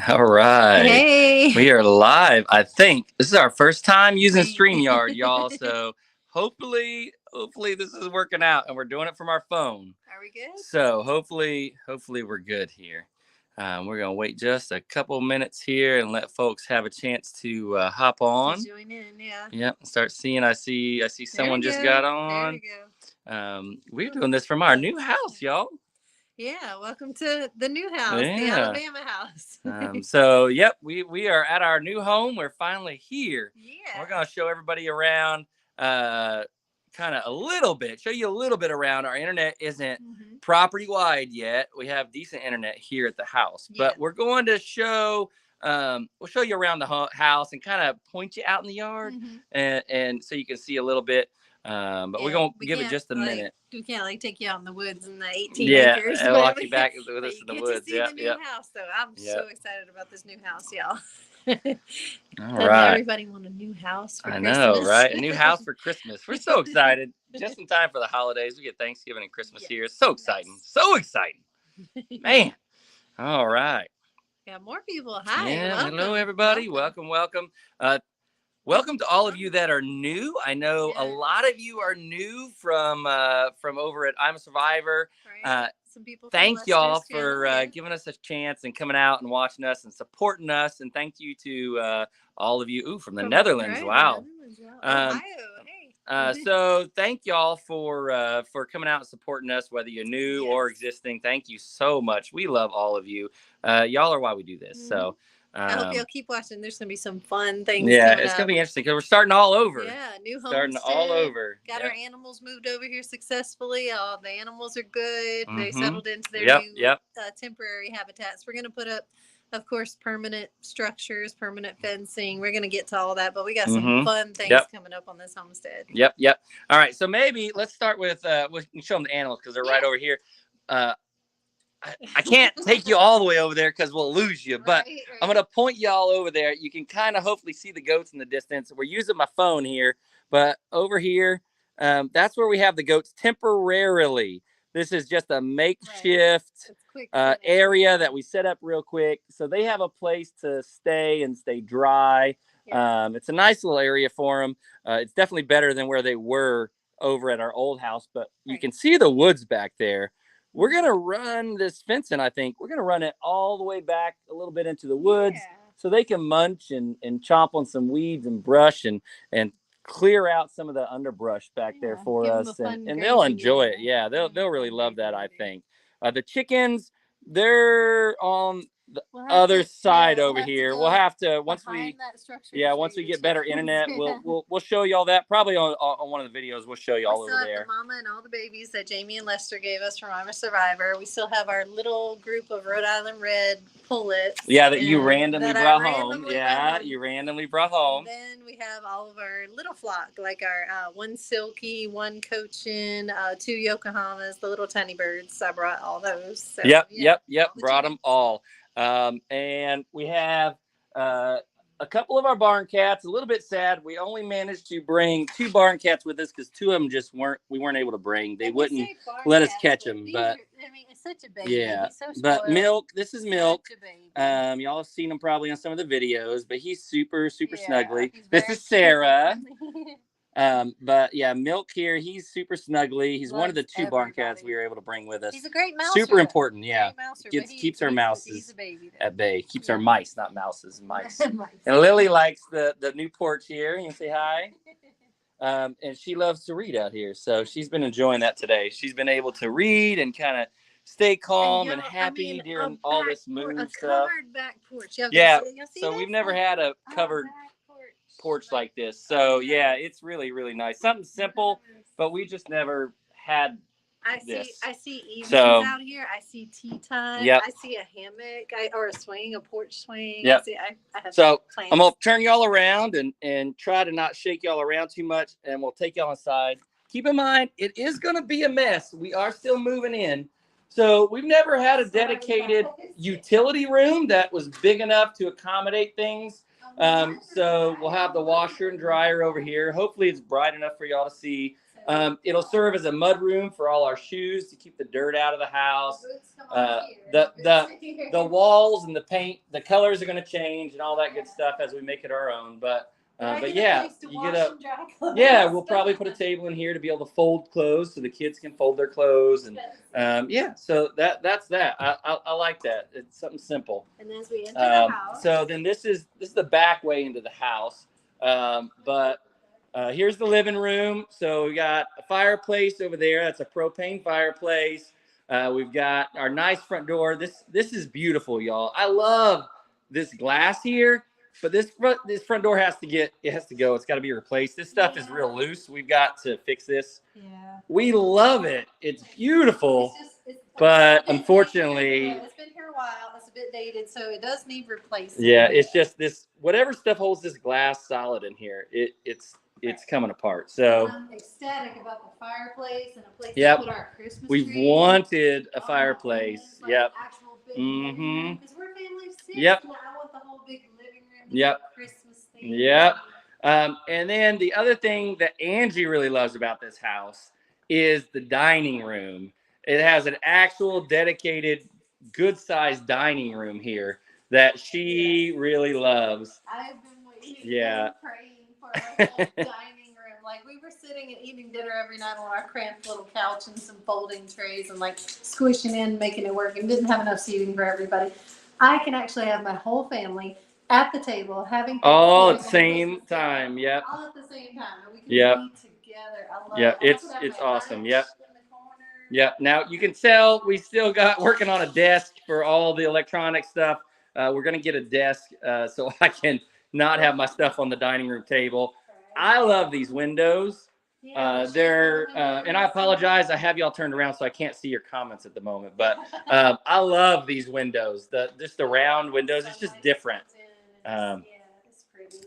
All right. Hey. We are live. I think this is our first time using StreamYard, y'all. So hopefully this is working out and we're doing it from our phone. Are we good? So hopefully we're good here. We're gonna wait just a couple minutes here and let folks have a chance to hop To on. join in, yeah. Yep, start seeing. I see There we someone just go. got There on. we go. We're doing this from our new house, y'all. Yeah, welcome to the new house, the Yeah. Alabama house. So yep, we are at our new home. We're finally here. Yeah. We're gonna show everybody around, uh, kind of a little bit, show you a little bit around. Our internet isn't property wide yet. We have decent internet here at the house, Yeah. but we're going to show. We'll show you around the house and kind of point you out in the yard, and so you can see a little bit. But we're Yeah, gonna we give it can't just a minute. we can't take you out in the woods in the 18 Yeah, acres, and but walk you back with but us you in the get to woods. see Yep, the new yep, house. So I'm so yep. excited about this new house, y'all. All Doesn't right. everybody want a new house for I know, Christmas? right? A new house for Christmas. We're so excited. Just in time for the holidays. We get Thanksgiving and Christmas Yes, here. It's so exciting. yes. So exciting. Man. All right. Got more people. Hi, Yeah. Hello, welcome, everybody. welcome. Welcome. Uh, Welcome to all of you that are new. I know a Yes. lot of you are new from over at I'm a Survivor. Right. Some people from Thank y'all Lester's for channel. Yeah. giving us a chance and coming out and watching us and supporting us. And thank you to all of you from the Netherlands. Right, the Wow. Netherlands. Wow. Um, Ohio. Hey. so thank y'all for coming out and supporting us, whether you're new or Yes. existing. Thank you so much. We love all of you. Y'all are why we do this. So I hope y'all keep watching. There's gonna be some fun things yeah, coming it's gonna up. be interesting because we're starting all over. Yeah, new Starting homestead. all over. Got our animals moved over here successfully. All the animals are good. They Mm-hmm. settled into their Yep. new temporary habitats. We're gonna put up, of course, permanent structures, permanent fencing. We're gonna get to all that, but we got some fun things coming up on this homestead. Yep. All right, so maybe let's start with we can show them the animals because they're right over here. I can't take you all the way over there because we'll lose you, but I'm going to point you all over there. You can kind of hopefully see the goats in the distance. We're using my phone here, but over here, that's where we have the goats temporarily. This is just a makeshift area that we set up real quick. So they have a place to stay and stay dry. It's a nice little area for them. It's definitely better than where they were over at our old house, but you can see the woods back there. We're going to run this fencing, I think. We're going to run it all the way back a little bit into the woods so they can munch and chomp on some weeds and brush and clear out some of the underbrush back there for us. And they'll enjoy it. Yeah, they'll really love that, I think. The chickens, they're on the other side over here. We'll have to once we get better internet, we'll show you all that. Probably on one of the videos, we'll show you all over there. The mama and all the babies that Jamie and Lester gave us from I'm a Survivor. We still have our little group of Rhode Island Red pullets. Yeah, that you randomly brought home. Yeah, you randomly brought home. And then we have all of our little flock, like our one Silky, one Cochin, two Yokohamas, the little tiny birds. I brought all those. So, yep. Brought them all. And we have a couple of our barn cats. A little bit sad. We only managed to bring 2 barn cats with us because 2 of them just we weren't able to bring. They wouldn't let us catch them. But it's such a baby. yeah, so but Milk. This is Milk. Y'all have seen him probably on some of the videos, but he's super snuggly. This is Sarah. But yeah, Milk here, he's super snuggly. He's one of the 2 barn cats we were able to bring with us. He's a great mouse. Super important, yeah. Keeps our mouses at bay. Keeps our mice, not mouses, mice. And Lily likes the new porch here. You can say hi. And she loves to read out here, so she's been enjoying that today. She's been able to read and kind of stay calm and happy during all this moon stuff. Covered back porch. Yeah, so we've never had a covered porch like this. So yeah, it's really nice. Something simple, but we just never had this. I see evenings out here. I see tea time. Yep. I see a hammock or a swing, a porch swing. Yep. I have so plans. I'm gonna turn y'all around and try to not shake y'all around too much, and we'll take y'all inside. Keep in mind, it is gonna be a mess. We are still moving in. So we've never had a dedicated utility room that was big enough to accommodate things. So we'll have the washer and dryer over here. Hopefully it's bright enough for y'all to see. It'll serve as a mud room for all our shoes to keep the dirt out of the house. The walls and the paint, the colors are going to change and all that good stuff as we make it our own. But yeah, we'll probably put a table in here to be able to fold clothes so the kids can fold their clothes. And so that's that. I like that. It's something simple. And as we enter the house. So then this is the back way into the house. Here's the living room. So we got a fireplace over there. That's a propane fireplace. We've got our nice front door. This is beautiful, y'all. I love this glass here, but this front door has to go. It's got to be replaced. This stuff is real loose. We've got to fix this. Yeah. We love it. It's beautiful, but unfortunately, it's been here a while. It's a bit dated, so it does need replacing. Yeah, it's just this. Whatever stuff holds this glass solid in here, it's coming apart. So I'm ecstatic about the fireplace and a place to put our Christmas we've tree. wanted a fireplace. Like Yep. Actual big Mm-hmm. Because we're family of 6. Yep. And I want the whole big living room. Yep. Christmas thing. Yep. And then the other thing that Angie really loves about this house is the dining room. It has an actual dedicated, good-sized dining room here that she really loves. I've been waiting Yeah. praying for a whole dining room. Like we were sitting and eating dinner every night on our cramped little couch and some folding trays and like squishing in, making it work, and didn't have enough seating for everybody. I can actually have my whole family at the table having all at the same time. Yep. All at the same time. And we can eat together. I love it. It's awesome. Yep. Yep. Now you can tell we still got working on a desk for all the electronic stuff. We're gonna get a desk so I can not have my stuff on the dining room table. I love these windows. They're and I apologize. I have y'all turned around so I can't see your comments at the moment. But I love these windows. Just the round windows. It's just different.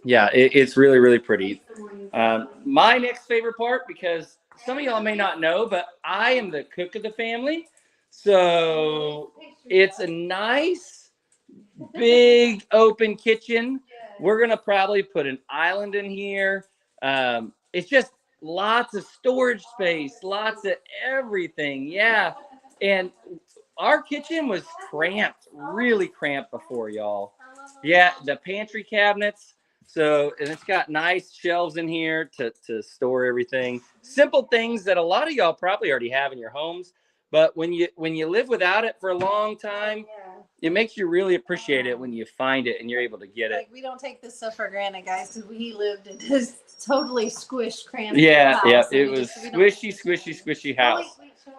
It's really, really pretty. My next favorite part, because some of y'all may not know, but I am the cook of the family. So it's a nice, big, open kitchen. We're going to probably put an island in here. It's just lots of storage space, lots of everything. Yeah. And our kitchen was cramped, really cramped before, y'all. Yeah, the pantry cabinets. So, and it's got nice shelves in here to store everything. Simple things that a lot of y'all probably already have in your homes. But when you live without it for a long time, it makes you really appreciate it when you find it and you're able to get it. Like we don't take this stuff for granted, guys, because we lived in this totally squished, cramped house. Yeah, it was squishy house. Wait, show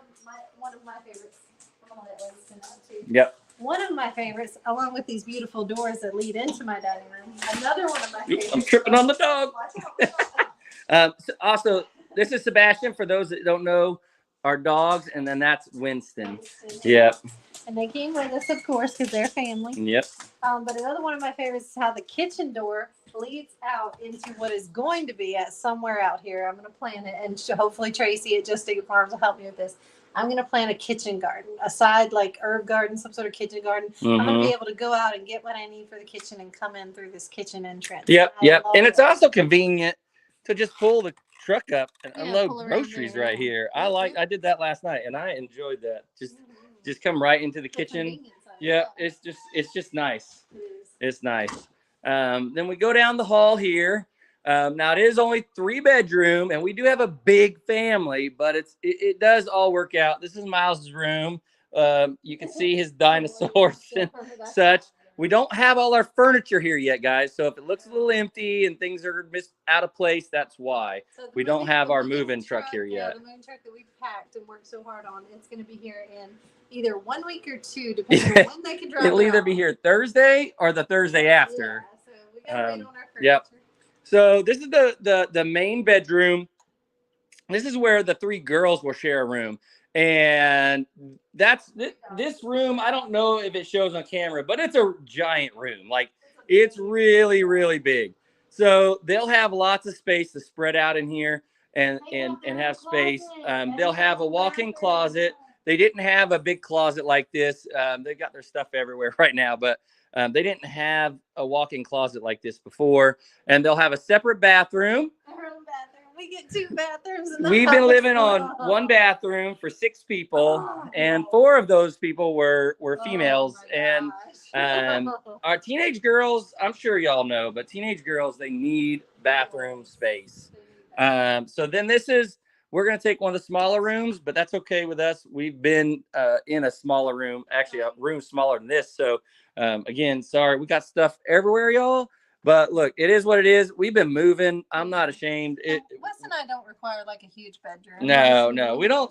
one of my favorites. I'm gonna let Winston know too. Yep. One of my favorites, along with these beautiful doors that lead into my dining room. Another one of my favorites. I'm tripping on the dog. Also, this is Sebastian. For those that don't know, our dogs, and then that's Winston. Yep. And they came with us, of course, because they're family. Yep. But another one of my favorites is how the kitchen door leads out into what is going to be at somewhere out here. I'm going to plant it, and hopefully Tracy at Just Dig Farms will help me with this. I'm going to plant a kitchen garden, a side like herb garden, some sort of kitchen garden. Mm-hmm. I'm going to be able to go out and get what I need for the kitchen and come in through this kitchen entrance. Yep. And it's also convenient to just pull the truck up and unload groceries right here. I did that last night and I enjoyed that. Just come right into the kitchen. Yeah, it's just nice. It's nice. Then we go down the hall here. Now it is only 3-bedroom, and we do have a big family, but it does all work out. This is Miles's room. You can see his dinosaurs and such. We don't have all our furniture here yet, guys. So if it looks a little empty and things are out of place, that's why. So we don't have our moving truck here yet. Yeah, the moving truck that we packed and worked so hard on, it's going to be here in either 1 week or 2, depending on when they can drive. It'll either be here Thursday or the Thursday after. Yeah, so we got to wait on our furniture. Yep. So this is the main bedroom. This is where the 3 girls will share a room. And that's this room. I don't know if it shows on camera, but it's a giant room. Like it's really, really big. So they'll have lots of space to spread out in here and have space. They'll have a walk-in closet. They didn't have a big closet like this. They got their stuff everywhere right now, but they didn't have a walk-in closet like this before. And they'll have a separate bathroom. We get 2 bathrooms in the We've been house. living on 1 bathroom for 6 people, and 4 of those people were females. And our teenage girls, I'm sure y'all know, but teenage girls, they need bathroom space. So then we're going to take one of the smaller rooms, but that's okay with us. We've been in a smaller room, actually a room smaller than this. So again, sorry, we got stuff everywhere, y'all. But look, it is what it is. We've been moving. I'm not ashamed. Wes and I don't require like a huge bedroom. No, we don't.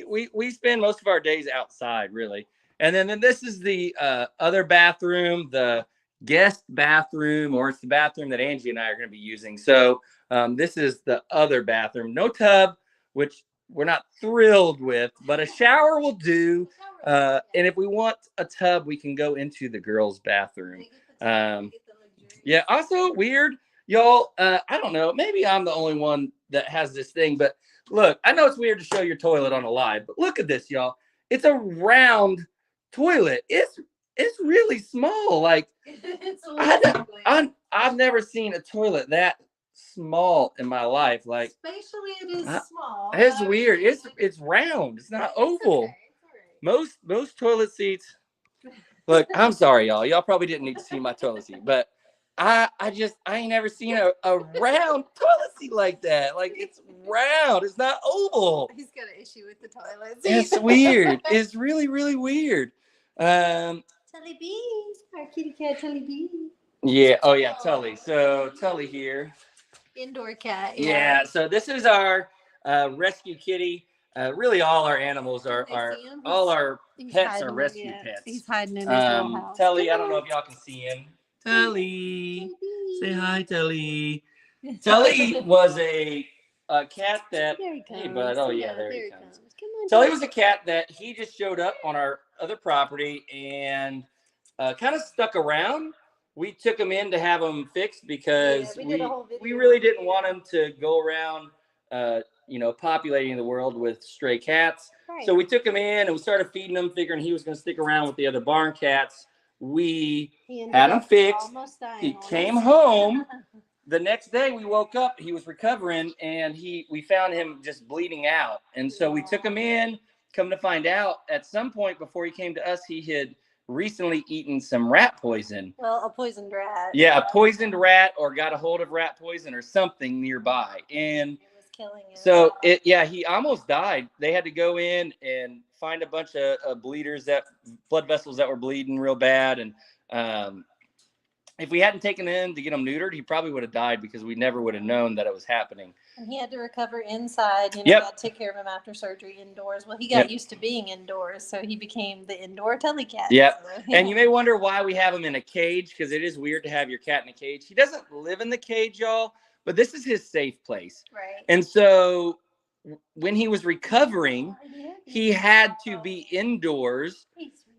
We spend most of our days outside, really. And then this is the other bathroom, the guest bathroom, or it's the bathroom that Angie and I are going to be using. So this is the other bathroom. No tub, which we're not thrilled with, but a shower will do. And if we want a tub, we can go into the girls' bathroom. Yeah, also weird, y'all. I don't know. Maybe I'm the only one that has this thing, but look, I know it's weird to show your toilet on a live, but look at this, y'all. It's a round toilet. It's really small. Like I've never seen a toilet that small in my life. Like spatially, it is small. It's weird. It's round. It's not oval. Okay. All right. Most toilet seats. Look, I'm sorry, y'all. Y'all probably didn't need to see my toilet seat, but I ain't never seen a round toilet seat like that. Like it's round. It's not oval. He's got an issue with the toilet. It's weird. It's really, really weird. Tully B, our kitty cat Tully B. Yeah. Oh yeah, Tully. So Tully here. Indoor cat. Yeah. So this is our rescue kitty. Really, all our animals are all our pets are rescue pets. He's hiding in his little house. Tully, I don't know if y'all can see him. Tully, say hi, Tully. Tully was a cat that. There he comes. Hey, bud. Oh yeah, there he comes. Come on, Tully was a cat that he just showed up on our other property and kind of stuck around. We took him in to have him fixed because we really didn't want him to go around, populating the world with stray cats. Right. So we took him in and we started feeding him, figuring he was going to stick around with the other barn cats. We had him fixed. He came home. The next day we woke up, he was recovering, and we found him just bleeding out. And so we took him in. Come to find out, at some point before he came to us, he had recently eaten some rat poison. Well, a poisoned rat. Yeah, a poisoned rat, or got a hold of rat poison or something nearby. And it was killing him. So he almost died. They had to go in and find a bunch of blood vessels that were bleeding real bad. And if we hadn't taken him in to get him neutered, he probably would have died because we never would have known that it was happening. And he had to recover inside. You had to take care of him after surgery indoors. Well, he got used to being indoors, so he became the indoor Tully cat. Yep. So, And you may wonder why we have him in a cage, because it is weird to have your cat in a cage. He doesn't live in the cage, y'all, but this is his safe place. Right. And so when he was recovering, he had to be indoors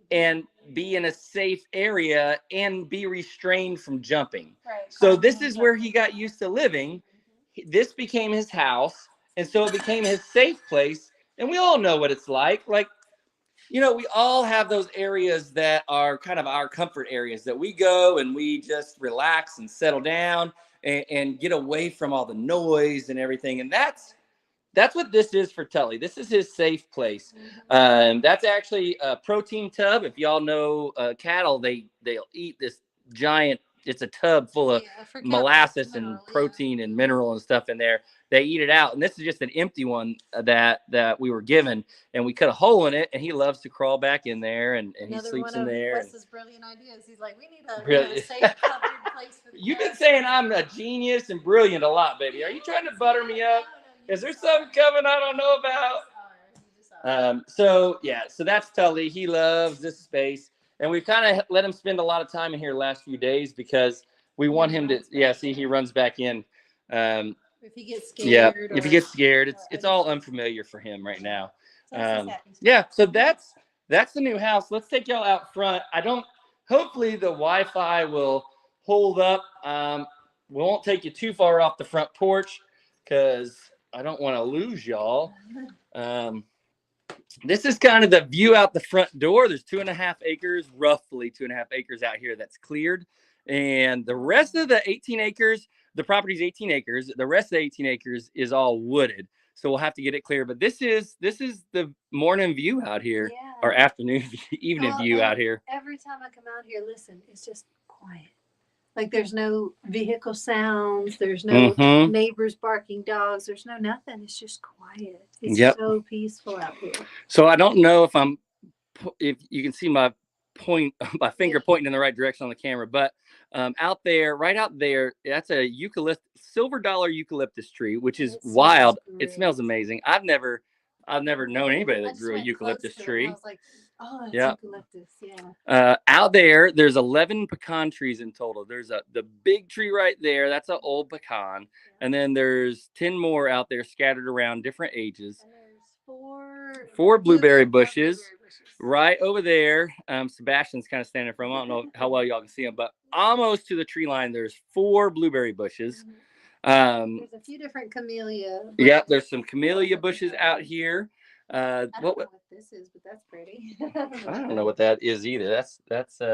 and be in a safe area and be restrained from jumping. Right. So this is where he got used to living. This became his house, and so it became his safe place. And we all know what it's like. Like, we all have those areas that are kind of our comfort areas that we go and we just relax and settle down and get away from all the noise and everything. And that's what this is for Tully. This is his safe place. That's actually a protein tub. If y'all know cattle, they'll eat this giant. It's a tub full of molasses and protein and mineral and stuff in there. They eat it out, and this is just an empty one that we were given, and we cut a hole in it, and he loves to crawl back in there, and he sleeps in there. Another one of Wes's brilliant ideas. He's like, we need a safe, covered place for the You've been saying I'm a genius and brilliant a lot, baby. Are you trying to butter me up? Is there something coming I don't know about? So that's Tully. He loves this space. And we've kind of let him spend a lot of time in here the last few days because we want him to, see, he runs back in. If he gets scared. Yeah, if he gets scared, it's all unfamiliar for him right now. So that's the new house. Let's take y'all out front. Hopefully the Wi-Fi will hold up. We won't take you too far off the front porch because I don't want to lose y'all. This is kind of the view out the front door. There's 2.5 acres, roughly 2.5 acres out here that's cleared. And the rest of the 18 acres, the property's 18 acres. The rest of the 18 acres is all wooded. So we'll have to get it clear. But this is the morning view out here, or afternoon, evening view out here. Every time I come out here, listen, it's just quiet. Like there's no vehicle sounds, there's no neighbors barking dogs, there's no nothing. It's just quiet. It's so peaceful out here. So I don't know if you can see my finger pointing in the right direction on the camera, but out there, right out there, that's a silver dollar eucalyptus tree, which is wild. It smells amazing. I've never known anybody that grew a eucalyptus tree. I was like, oh, it's eucalyptus, out there's 11 pecan trees in total. There's the big tree right there. That's an old pecan. And then there's 10 more out there scattered around different ages. And there's four blueberry bushes. Right over there. Sebastian's kind of standing from. I don't know how well y'all can see him, but almost to the tree line, there's 4 blueberry bushes. There's a few different camellia. Yeah, there's some camellia bushes out here. I don't know what this is, but that's pretty. I don't know what that is either. That's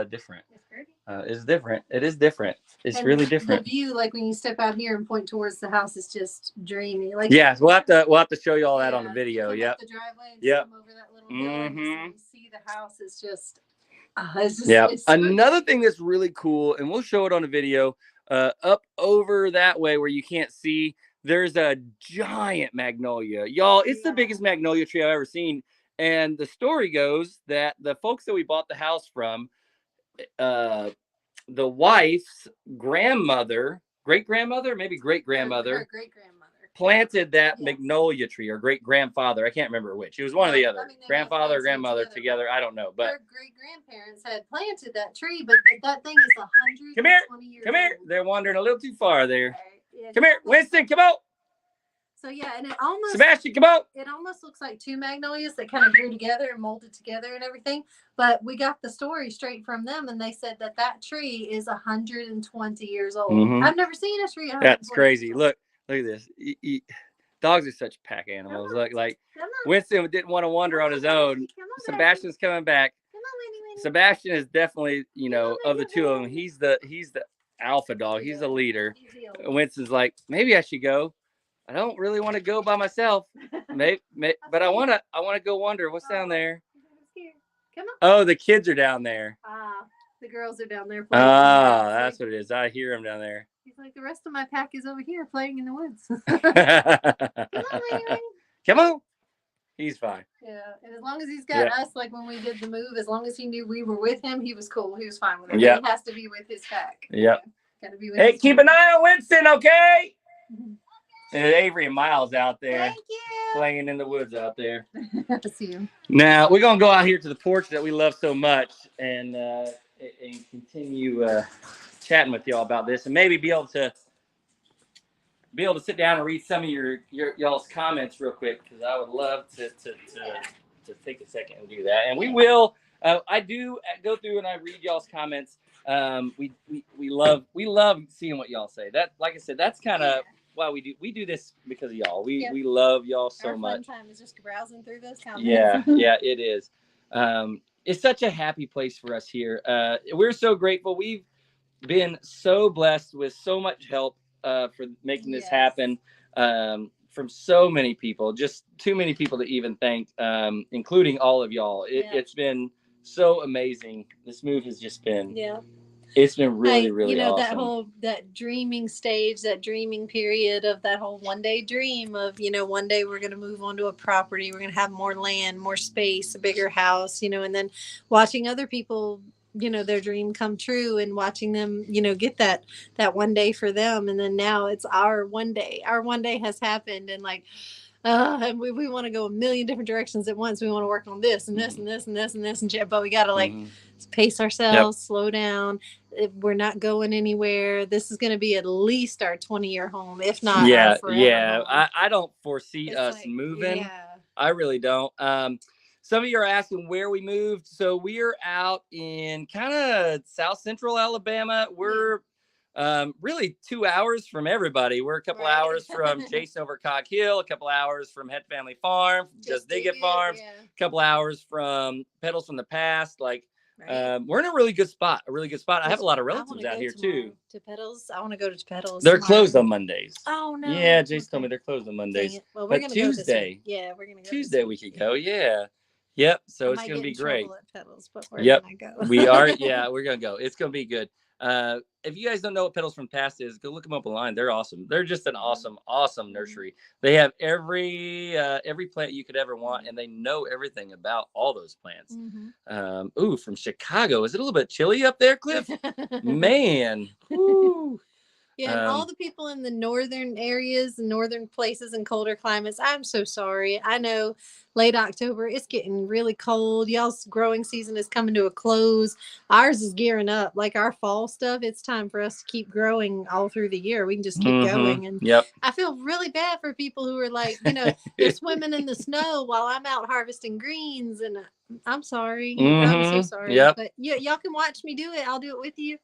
different. It's pretty. It's different. It is different. It's really different. The view, like when you step out here and point towards the house, is just dreamy. Like we'll have to show you all that on the video. Yep. The driveway and yep. over that little hill, you see the house is just. It's Another thing that's really cool, and we'll show it on the video. Up over that way where you can't see, there's a giant magnolia, y'all. It's the biggest magnolia tree I've ever seen. And the story goes that the folks that we bought the house from, the wife's grandmother, great-grandmother, maybe great-grandmother, planted that magnolia tree, or great-grandfather. I can't remember which. It was one or the other. Grandfather or grandmother together. I don't know. But their great-grandparents had planted that tree, but that thing is 120 years Come here. old. They're wandering a little too far there. Yeah, come here. Winston, come out. So yeah, and it almost Sebastian, come out. It almost looks like 2 magnolias that kind of grew together and molded together and everything. But we got the story straight from them, and they said that tree is 120 years old. I've never seen a tree. That's crazy. Look at this. Dogs are such pack animals. Like Winston didn't want to wander on his own. Sebastian's coming back. Come on, Winnie. Sebastian is definitely, of the two of them, he's the alpha dog. He's the leader. Winston's like, maybe I should go. I don't really want to go by myself. Maybe, but I want to go wander. What's down there? Come on. Oh, the kids are down there. The girls are down there. That's what it is. I hear them down there. He's like, the rest of my pack is over here playing in the woods. Come on, Winnie. Come on. He's fine. Yeah, and as long as he's got us, like when we did the move, as long as he knew we were with him, he was cool. He was fine with it. Yeah. He has to be with his pack. Yep. Gotta be with hey, his keep an eye on Winston, okay? And Avery and Miles out there. Thank you. Playing in the woods out there. See you. Now, we're going to go out here to the porch that we love so much and continue chatting with y'all about this, and maybe be able to sit down and read some of y'all's comments real quick, because I would love to take a second and do that. And we will. I do go through and I read y'all's comments. We love seeing what y'all say. That, like I said, that's kind of why we do this, because of y'all. We love y'all so much. Our fun time is just browsing through those comments. Yeah, it is. It's such a happy place for us here. We're so grateful. We've been so blessed with so much help for making this happen from so many people. Just too many people to even thank, including all of y'all. It's been so amazing. This move has just been it's been really awesome. That dreaming stage, that dreaming period of that whole one day dream of, one day we're going to move onto a property, we're going to have more land, more space, a bigger house, and then watching other people, their dream come true, and watching them, get that one day for them. And then now it's our one day has happened. And and we want to go a million different directions at once. We want to work on this and this and this and this and this but we got to pace ourselves, slow down. We're not going anywhere. This is going to be at least our 20-year home, if not our forever home. I don't foresee us moving. I really don't. Some of you are asking where we moved. So we are out in kind of South Central Alabama. We're really 2 hours from everybody. We're a couple hours from Jason over Cog Hill, a couple hours from Het Family Farm, Just Dig It Farms, a couple hours from Pedals from the Past. Right. We're in a really good spot. I have a lot of I relatives wanna out go here tomorrow too. to Pedals. I want to go to Pedals. They're tomorrow. closed on Mondays. Oh no. Yeah, Jason told me Okay. they're closed on Dang Mondays. it. Well, we're But gonna go this Tuesday, week. Yeah, we're gonna go. Tuesday this we week. could go. Yeah. Yep. So I it's might gonna get be in great. trouble at Pedals, but we're Yep. gonna go. We are. Yeah, we're gonna go. It's gonna be good. If you guys don't know what Pedals from the Past is, go look them up online. They're awesome. They're just an awesome nursery. They have every plant you could ever want, and they know everything about all those plants. From Chicago. Is it a little bit chilly up there, Cliff? Man. Woo. Yeah, and all the people in the northern areas, northern places, and colder climates, I'm so sorry. I know late October, it's getting really cold. Y'all's growing season is coming to a close. Ours is gearing up. Like our fall stuff, it's time for us to keep growing all through the year. We can just keep going. And Yep. I feel really bad for people who are like, you know, they're swimming in the snow while I'm out harvesting greens. And I'm sorry. I'm so sorry. Yep. But y'all can watch me do it. I'll do it with you.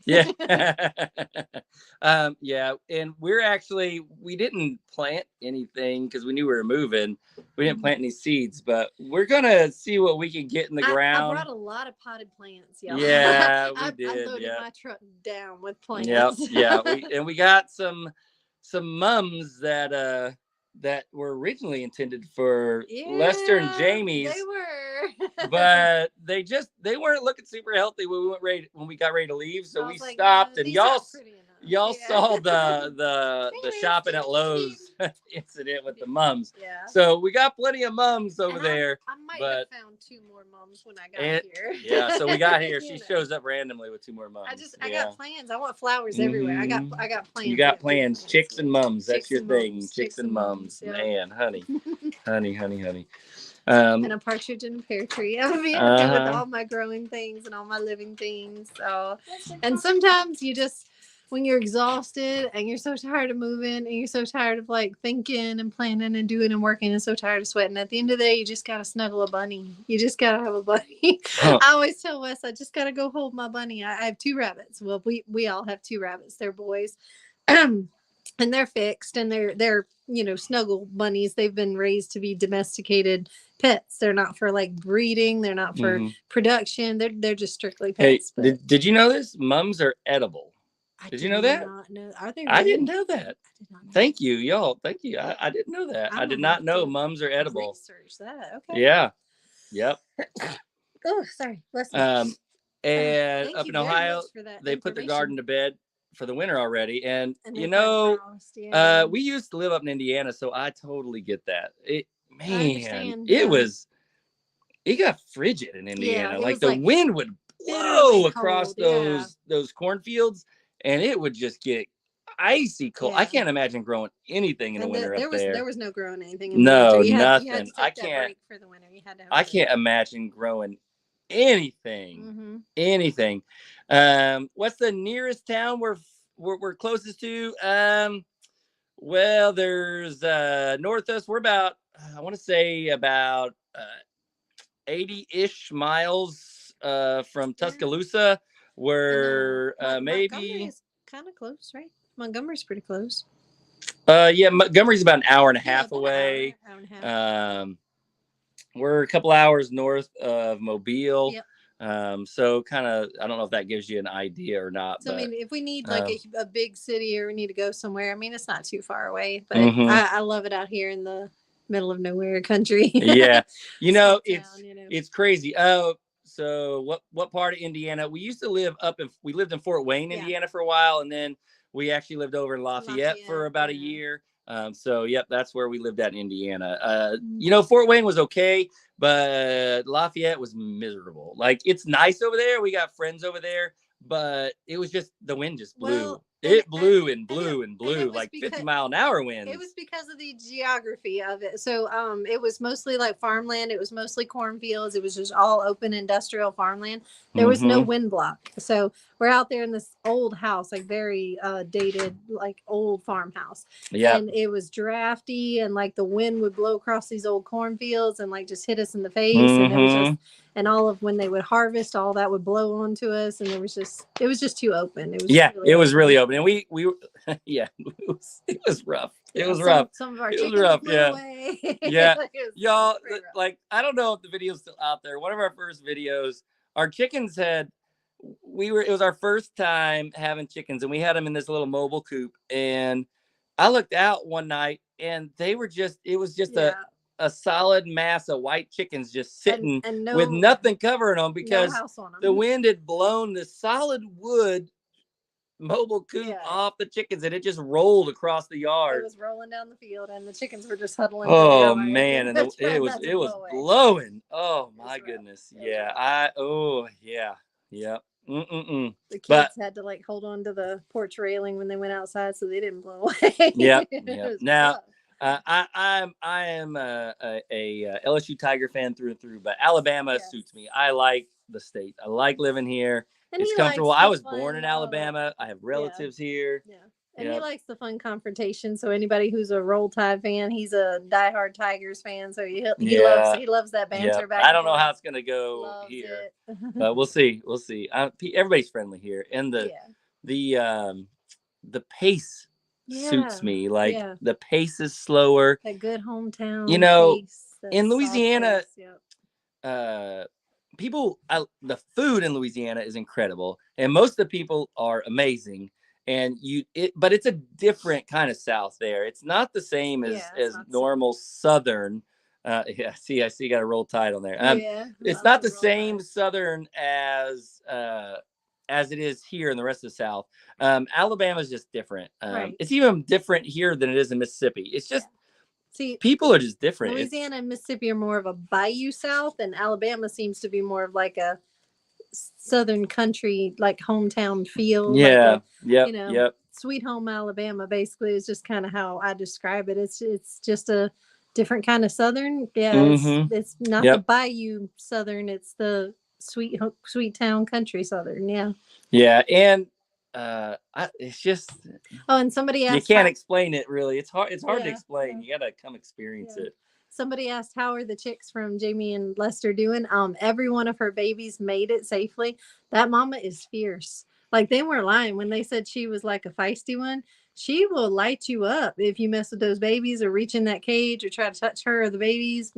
Yeah. Yeah. And we didn't plant anything because we knew we were moving. We didn't plant any seeds, but we're going to see what we can get in the ground. I brought a lot of potted plants, y'all. Yeah, we did. I loaded my truck down with plants. Yep. Yeah. We got some mums that were originally intended for Lester and Jamie's. They were. But they weren't looking super healthy when we got ready to leave, so we stopped. No, and y'all saw the shopping at Lowe's incident with the mums. Yeah. So we got plenty of mums over there. I might have found 2 more mums when I got here. Yeah, so we got here. She shows up randomly with 2 more mums. I got plans. I want flowers everywhere. I got plans. You got plans. Chicks and mums. That's your thing. Chicks and mums. Yeah. Man, honey. honey. And a partridge in a pear tree. I'm being okay with all my growing things and all my living things. So, and sometimes you just, when you're exhausted and you're so tired of moving and you're so tired of like thinking and planning and doing and working and so tired of sweating, at the end of the day, you just got to snuggle a bunny. You just got to have a bunny. I always tell Wes, I just got to go hold my bunny. I have 2 rabbits. Well, we all have 2 rabbits. They're boys. And they're fixed and they're snuggle bunnies. They've been raised to be domesticated pets. They're not for like breeding. They're not for production. They're just strictly pets. Hey, did you know this? Mums are edible. Did you know that? Are they really? I didn't know that. I did not know. Thank you, y'all. Thank you. I didn't know that. I did not know mums are edible. Research that. Okay. Yeah. Yep. Oh, sorry. And up in Ohio, they put the garden to bed for the winter already. And we used to live up in Indiana, so I totally get that. It got frigid in Indiana. Like the wind would blow across those cornfields and it would just get icy cold. I can't imagine growing anything in the winter up there. There was no growing anything in the winter. Nothing. I can't for the winter. You had to have I can't imagine growing anything. Anything. What's the nearest town we're closest to? Well, there's north of us. We're about I want to say about 80-ish miles from Tuscaloosa. We're maybe Montgomery's kind of close, right? Montgomery's pretty close. Montgomery's about an hour and a half away. Hour and a half. We're a couple hours north of Mobile. Yep. So kind of, I don't know if that gives you an idea or not. So, but, I mean, if we need like a big city or we need to go somewhere, I mean, it's not too far away, but I love it out here in the middle of nowhere country. Yeah. It's crazy. Oh, so what part of Indiana? We used to live we lived in Fort Wayne, Indiana for a while. And then we actually lived over in Lafayette for about a year. So that's where we lived at in Indiana. Fort Wayne was okay, but Lafayette was miserable. Like it's nice over there. We got friends over there, but it was just the wind just blew. Well, it blew and blew and blew like 50-mile-an-hour winds. It was because of the geography of it. So it was mostly like farmland. It was mostly cornfields. It was just all open industrial farmland. There was no wind block. So we're out there in this old house, like very dated, like old farmhouse. Yeah. And it was drafty and like the wind would blow across these old cornfields and like just hit us in the face. And it was just, and all of when they would harvest, all that would blow onto us. And it was just too open. It was really open. And we it was rough. It was rough. Some of our chickens blew away. Yeah. Y'all, like, I don't know if the video's still out there. One of our first videos, our chickens it was our first time having chickens, and we had them in this little mobile coop. And I looked out one night, and it was just a solid mass of white chickens just sitting and with nothing covering them no because house on the them. wind had blown the solid wood mobile coop Yeah. off the chickens, and it just rolled across the It yard. was rolling down the field, and the chickens were just huddling. Oh together. man, and it was blowing. Oh my goodness. Yeah. Yeah. The kids But had to like hold on to the porch railing when they went outside so they didn't blow away. Yep. It Yep. was Now, tough. I am a LSU Tiger fan through and through, but Alabama Yes. suits me. I like the state. I like living here. And It's he comfortable. likes I the was born in fun, Alabama. I have relatives here. Yeah. And Yep. he likes the fun confrontation. So anybody who's a Roll Tide fan, he's a diehard Tigers fan. So he loves that banter Yep. back. I don't know how it's gonna go Loves here, it. but we'll see. We'll see. Everybody's friendly here, and the pace suits me. Like the pace is slower. That good hometown. You know, pace, in Louisiana, pace, yep. The food in Louisiana is incredible, and most of the people are amazing. And but it's a different kind of South there. It's not the same as normal Southern. I see, you got a Roll Tide on there. It's not the same Southern as it is here in the rest of the South. Alabama's just different. It's even different here than it is in Mississippi. It's just people are just different. Louisiana and Mississippi are more of a bayou South, and Alabama seems to be more of like a Southern country, like hometown feel. Yeah. Yep. Sweet home Alabama basically is just kind of how I describe it. It's just a different kind of Southern. Yeah. Mm-hmm. It's not the bayou Southern. It's the sweet town country Southern. Yeah. Yeah. And it's just and somebody asked, you can't explain it really. It's hard to explain. You gotta come experience it. Somebody asked, how are the chicks from Jamie and Lester doing? Every one of her babies made it safely. That mama is fierce. Like, they weren't lying when they said she was like a feisty one. She will light you up if you mess with those babies or reach in that cage or try to touch her or the babies.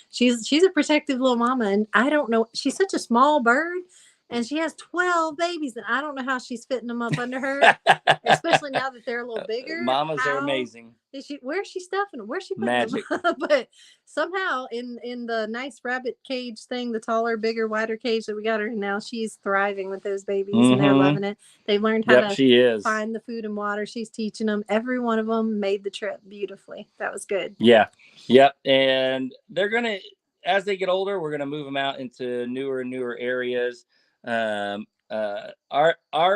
She's a protective little mama, and I don't know. She's such a small bird, and she has 12 babies, and I don't know how she's fitting them up under her, especially now that they're a little bigger. Mamas are amazing. Where's she stuffing them? Where's she putting Magic. them up? But somehow in the nice rabbit cage thing, the taller, bigger, wider cage that we got her in now, she's thriving with those babies, and they're loving it. They've learned how to find the food and water. She's teaching them. Every one of them made the trip beautifully. That was good. Yeah. Yep. And they're going to, as they get older, we're going to move them out into newer and newer areas. Are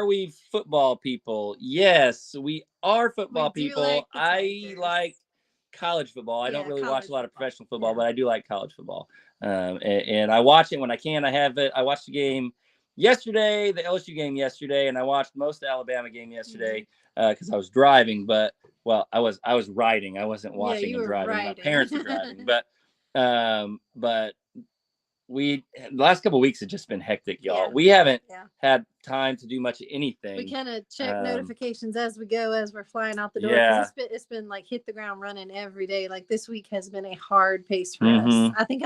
we football people? Yes, we are football people. I like college football. I don't really watch a lot of professional football, but I do like college football. And I watch it when I can. I have it. I watched the game yesterday, the LSU game yesterday, and I watched most of the Alabama game yesterday because I was driving. But I was riding. I wasn't watching and driving. My parents were driving, but the last couple of weeks have just been hectic, y'all. Yeah. We haven't had time to do much of anything. We kind of check notifications as we go, as we're flying out the door. Yeah. It's been like hit the ground running every day. Like, this week has been a hard pace for us. I think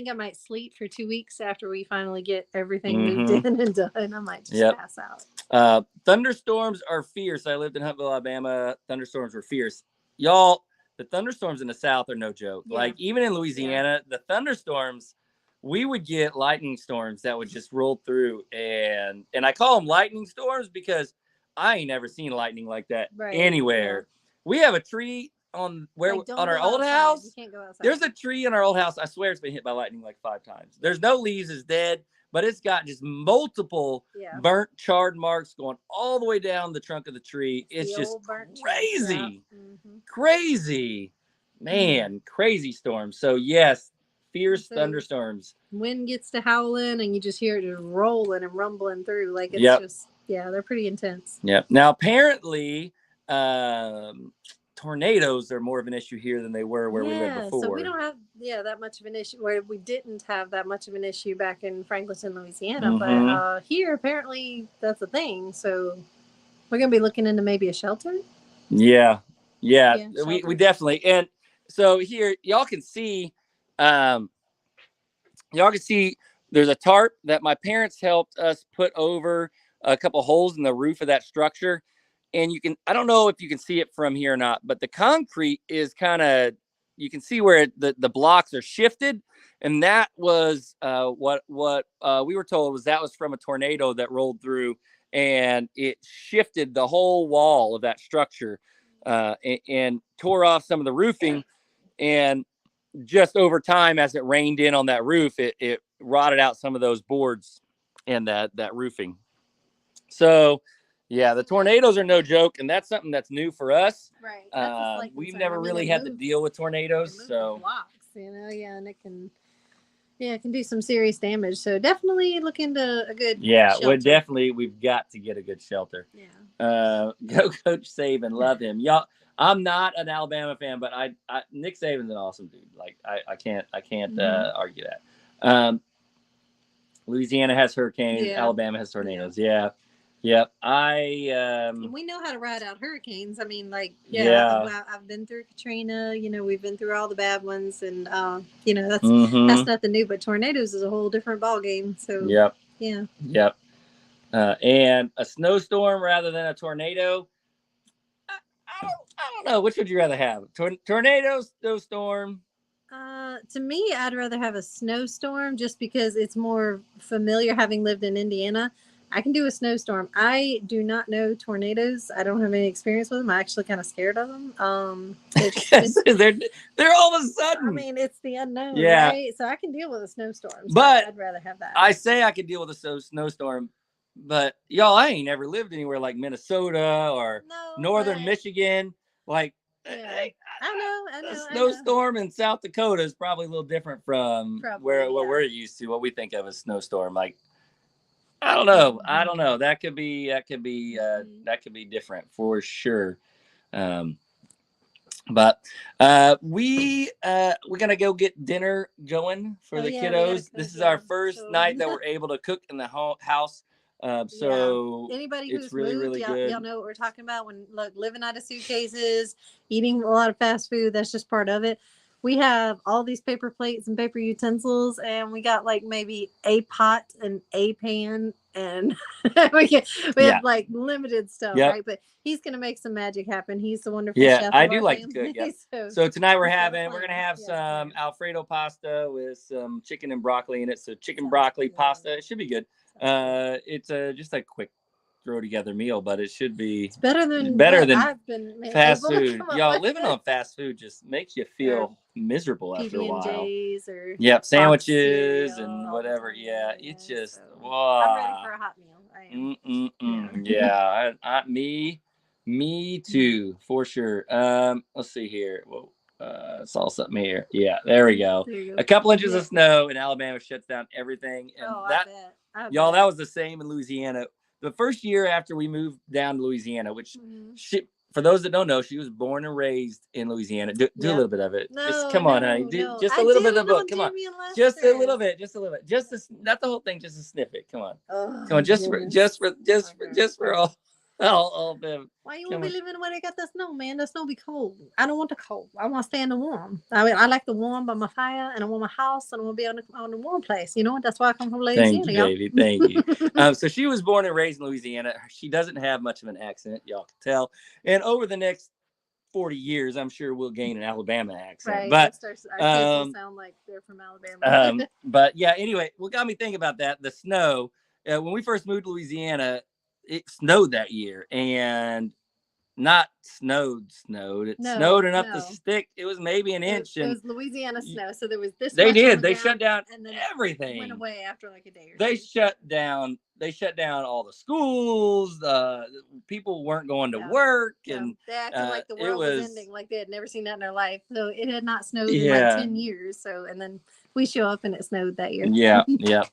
I might sleep for 2 weeks after we finally get everything moved in and done. I might just pass out. Thunderstorms are fierce. I lived in Huntsville, Alabama. Thunderstorms were fierce. Y'all, the thunderstorms in the South are no joke. Yeah. Like, even in Louisiana, the thunderstorms, we would get lightning storms that would just roll through, and I call them lightning storms because I ain't never seen lightning like that anywhere. Yeah. We have a tree on our old house. You can't go outside. There's a tree in our old house. I swear it's been hit by lightning like 5 times. There's no leaves, it's dead, but it's got just multiple burnt, charred marks going all the way down the trunk of the tree. It's just crazy, crazy, man, crazy storm. So yes. Fierce thunderstorms. Wind gets to howling, and you just hear it just rolling and rumbling through. Like, it's they're pretty intense. Yep. Now, apparently, tornadoes are more of an issue here than they were where we lived before. So we don't have that much of an issue, where we didn't have that much of an issue back in Franklinton, Louisiana. But here, apparently, that's a thing. So we're gonna be looking into maybe a shelter. Yeah. We definitely. And so here, y'all can see there's a tarp that my parents helped us put over a couple holes in the roof of that structure. And I don't know if you can see it from here or not, but the concrete is you can see where the blocks are shifted. And that was what we were told was that was from a tornado that rolled through, and it shifted the whole wall of that structure and tore off some of the roofing. And just over time, as it rained in on that roof, it rotted out some of those boards and that roofing. So, yeah, the tornadoes are no joke, and that's something that's new for us. Right. We've never really had to deal with tornadoes, so blocks, and it can do some serious damage. So definitely look into a good shelter. We've got to get a good shelter. Yeah. Go Coach Saban, love him, y'all. I'm not an Alabama fan, but Nick Saban's an awesome dude. Like I can't argue that. Louisiana has hurricanes. Yeah. Alabama has tornadoes. Yeah. Yep. We know how to ride out hurricanes. I mean, I've been through Katrina. We've been through all the bad ones, and that's nothing new. But tornadoes is a whole different ball game. So yep. Yeah. Yep. And a snowstorm rather than a tornado. I don't know. Which would you rather have? Tornado, snowstorm? To me, I'd rather have a snowstorm just because it's more familiar having lived in Indiana. I can do a snowstorm. I do not know tornadoes. I don't have any experience with them. I'm actually kind of scared of them. They're all of a sudden. I mean, it's the unknown, right? So I can deal with a snowstorm. So but I'd rather have that. I say I could deal with a snowstorm, but y'all, I ain't never lived anywhere like Minnesota or northern Michigan. Like, I know. A snowstorm in South Dakota is probably a little different from what we're used to. What we think of as snowstorm, like. I don't know. That could be different for sure. But we're gonna go get dinner going for the kiddos. This is our first night that we're able to cook in the house. So anybody who's really, moved, really good. Y'all know what we're talking about when living out of suitcases, eating a lot of fast food. That's just part of it. We have all these paper plates and paper utensils, and we got like maybe a pot and a pan, and we have like limited stuff, right? But he's gonna make some magic happen. He's the wonderful chef. I do like to cook. Yeah. So tonight we're gonna have some Alfredo pasta with some chicken and broccoli in it. So chicken broccoli pasta. It should be good. It's just a quick throw together meal, but it should be better than I've been fast food. Y'all, living on fast food just makes you feel miserable after a while. Or sandwiches and whatever. Yeah, it's just I'm ready for a hot meal. I am. Yeah, me too, for sure. Let's see here. Whoa, saw something here. Yeah, there we go. A couple inches of snow in Alabama shuts down everything, and I bet. That was the same in Louisiana. The first year after we moved down to Louisiana, which for those that don't know, she was born and raised in Louisiana. Do a little bit of it. Come on, honey. Just a little bit of the book. Come on. Just a little bit. Not the whole thing. Just a snippet. Come on. Come on. Just for all of them. Why you want to be living where they got the snow, man? The snow be cold. I don't want the cold. I want to stay in the warm. I mean, I like the warm by my fire, and I want my house, and I want to be on the warm place. That's why I come from Louisiana. Thank you, baby. Thank you. So she was born and raised in Louisiana. She doesn't have much of an accent, y'all can tell. And over the next 40 years, I'm sure we'll gain an Alabama accent. Right. But our kids will sound like they're from Alabama. But yeah, anyway, what got me thinking about that, the snow. When we first moved to Louisiana, it snowed that year, and not snowed. It snowed enough to stick. It was maybe an inch. It was Louisiana snow, so there was this. They did. They shut down and then everything. Went away after like a day or They shut down all the schools. People weren't going to work, and they acted like the world was ending, like they had never seen that in their life. So it had not snowed in like 10 years. So and then we show up and it snowed that year. Yeah.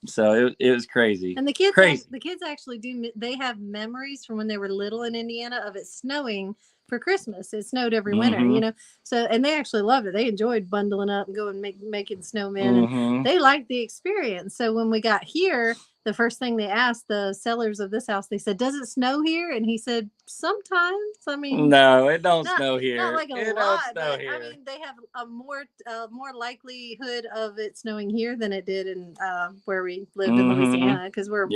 So it was crazy. And the kids actually do. They have memories from when they were little in Indiana of it snowing for Christmas. It snowed every winter, So and they actually loved it. They enjoyed bundling up and going making snowmen. And they liked the experience. So when we got here, the first thing they asked the sellers of this house, they said, "Does it snow here?" And he said, "Sometimes." I mean, No, it don't not snow here. not like a It lot, don't snow but here. I mean, they have a more likelihood of it snowing here than it did in where we lived in Louisiana, because we're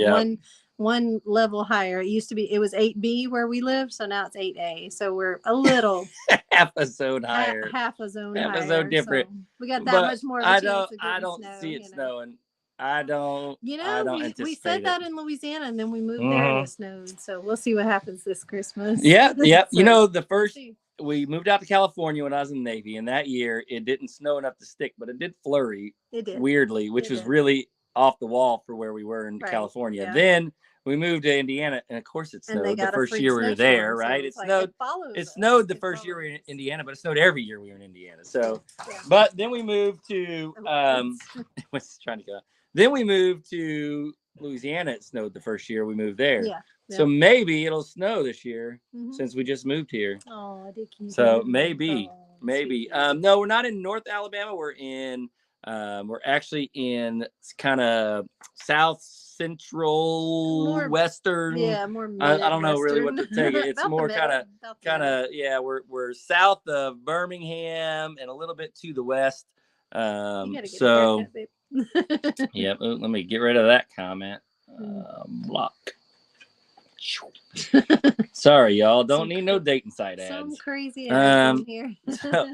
one level higher. It used to be, it was 8B where we lived, so now it's 8A. So we're a little Half a zone higher. half a zone Half a higher. zone different. So we got that But much more of a chance of I getting don't snow, see it you know. snowing. I don't We anticipate said that it. in Louisiana, and then we moved there and it snowed. So we'll see what happens this Christmas. Yep. So, You know, the we'll first see. we moved out to California when I was in the Navy, and that year it didn't snow enough to stick, but it did flurry It did. weirdly, which It was did. really off the wall for where we were in Right, California. yeah. Then we moved to Indiana, and of course it And they snowed the got a first freak year we were snowstorm, there, so right? It it's like, snowed. follows It us. snowed the It first year we were in follows us. Indiana, but it snowed every year we were in Indiana. So, Yeah. but then we moved to Oh, was trying to go. Then we moved to Louisiana. It snowed the first year we moved there. yeah. So maybe it'll snow this year Mhm. since we just moved here. Oh, Dickie. So maybe. Sweet. No, we're not in North Alabama. We're actually in kind of south central More- western. Yeah, more. I don't know really what to Midwestern. take it. It's About the more middle, kind about the middle. of yeah. We're south of Birmingham and a little bit to the west. You gotta get a So haircut, babe. yeah. Let me get rid of that comment. Block. Sorry, y'all. Don't Some need no dating site Some ads. crazy ass in here.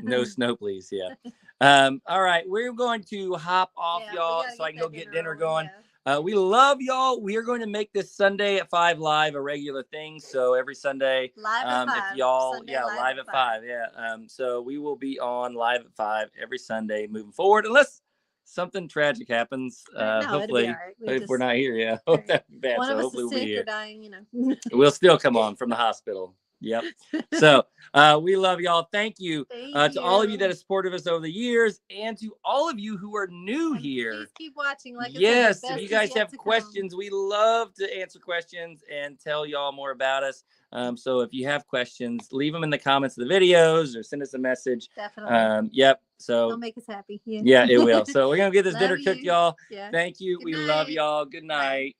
No snow, please. Yeah. All right, we're going to hop off, Yeah, we y'all, gotta so I can that go get dinner on, going. yeah. We love y'all. We are going to make this Sunday at 5 live a regular thing. So every Sunday, Live at 5. if y'all, Sunday live at 5. Yeah. So we will be on live at 5 every Sunday moving forward, unless something tragic happens. No, it'll be Hopefully, all right. if we're not here, yeah. Right. That'd be bad. One So of us hopefully is we'll be sick here. or dying, you know. We'll still come on from the hospital. Yep. So we love y'all. Thank you Thank to all of you you. that have supported us over the years, and to all of you who are new And here. Please keep watching. Like Yes, I said, the if you best is guys yet have to come. questions, we love to answer questions and tell y'all more about us. So if you have questions, leave them in the comments of the videos or send us a message. Definitely. Yep. It'll So make us happy. yeah, it will. So we're gonna get this Love dinner cooked, you. y'all. Yeah. Thank you. Good We love night. y'all. Good Bye. night.